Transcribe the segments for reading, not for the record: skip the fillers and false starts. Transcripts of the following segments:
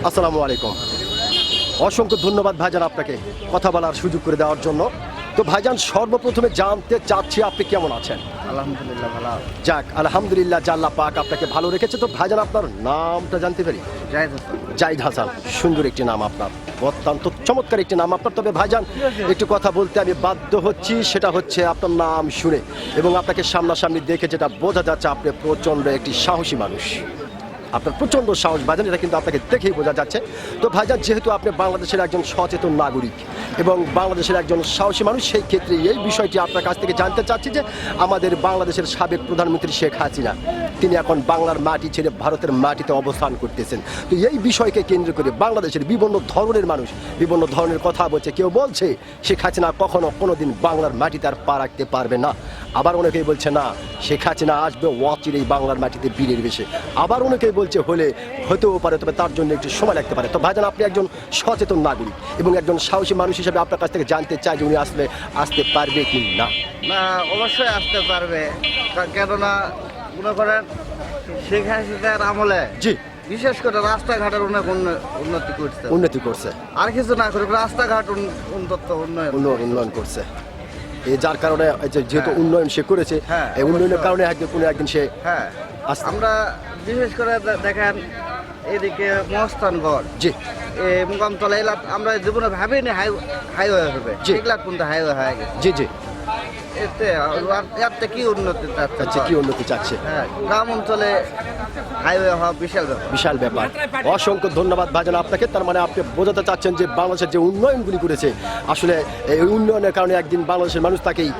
আসসালামু আলাইকুম। অসংখ্য ধন্যবাদ ভাইজান আপনাকে কথা বলার সুযোগ করে দেওয়ার জন্য। তো ভাইজান, সর্বপ্রথমে জানতে চাচ্ছি আপনি কেমন আছেন? আলহামদুলিল্লাহ ভালো। যাক, আলহামদুলিল্লাহ, আল্লাহ পাক আপনাকে ভালো রেখেছে। তো ভাইজান, আপনার নামটা জানতে পারি? জায়েদ হাসান। জাহিদ হাসান, সুন্দর একটি নাম আপনার, অত্যন্ত চমৎকার একটি নাম আপনার। তবে ভাইজান, একটু কথা বলতে আমি বাধ্য হচ্ছি, সেটা হচ্ছে আপনার নাম শুনে এবং আপনাকে সামনাসামনি দেখে যেটা বোঝা যাচ্ছে, আপনি প্রচণ্ড একটি সাহসী মানুষ। আপনার প্রচণ্ড সাহস ভাইজান, এটা কিন্তু আপনাকে দেখেই বোঝা যাচ্ছে। তো ভাইজান, যেহেতু আপনি বাংলাদেশের একজন সচেতন নাগরিক এবং বাংলাদেশের একজন সাহসী মানুষ, সেই ক্ষেত্রে এই বিষয়টি আপনার কাছ থেকে জানতে চাচ্ছি যে আমাদের বাংলাদেশের সাবেক প্রধানমন্ত্রী শেখ হাসিনা, তিনি এখন বাংলার মাটি ছেড়ে ভারতের মাটিতে অবস্থান করতেছেন। তো এই বিষয়কে কেন্দ্র করে বাংলাদেশের বিভিন্ন ধরনের মানুষ বিভিন্ন ধরনের কথা বলছে। কেউ বলছে শেখ হাসিনা কখনো কোনোদিন বাংলার মাটিতে আর পা রাখতে পারবে না, আবার অনেকেই বলছে না, শেখ হাসিনা আসবে অচিরেই বাংলার মাটিতে বীরের বেশে, আবার অনেকেই বলছে হলে হতেও পারে, তবে তার জন্য একটু সময় লাগতে পারে। তো ভাইজান, আপনি একজন সচেতন নাগরিক এবং একজন সাহসী মানুষ হিসেবে আপনার কাছ থেকে জানতে চাই যে উনি আসতে পারবে কি না? না, অবশ্যই আসতে পারবে, কেননা মনে করেন শেখ হাসিনার আমলে জি, বিশেষ করে রাস্তাঘাটের অনেক উন্নতি করছে। আর কিছু না করে রাস্তাঘাট উন্নয়ন করছে। যার কারণে যেহেতু উন্নয়ন সে করেছে, এই উন্নয়নের কারণে কোনো একদিন সে আমরা বিশেষ করে দেখেন এদিকে মহস্থানগড়, জি, মুকামতলা এলাকা আমরা জীবনে ভাবিনি হাইওয়ে হবে, এগুলা কিন্তু হাইওয়ে হয়ে গেছে। জি জি, এতে কি উন্নতি আচ্ছা, কি উন্নতি চাচ্ছে? গ্রাম অঞ্চলে হাইওয়ে হওয়া বিশাল ব্যাপার। অসংখ্য ধন্যবাদ ভাইজান আপনাকে। তার মানে আপনি বোঝাতে চাচ্ছেন যে বাংলাদেশের যে উন্নয়নগুলি করেছে, আসলে এই উন্নয়নের কারণে একদিন বাংলাদেশের মানুষ তাকেই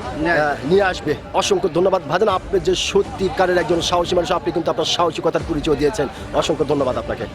নিয়ে আসবে। অসংখ্য ধন্যবাদ ভাইজান, আপনি যে সত্যিকারের একজন সাহসী মানুষ, আপনি কিন্তু আপনার সাহসিকতার পরিচয় দিয়েছেন। অসংখ্য ধন্যবাদ আপনাকে।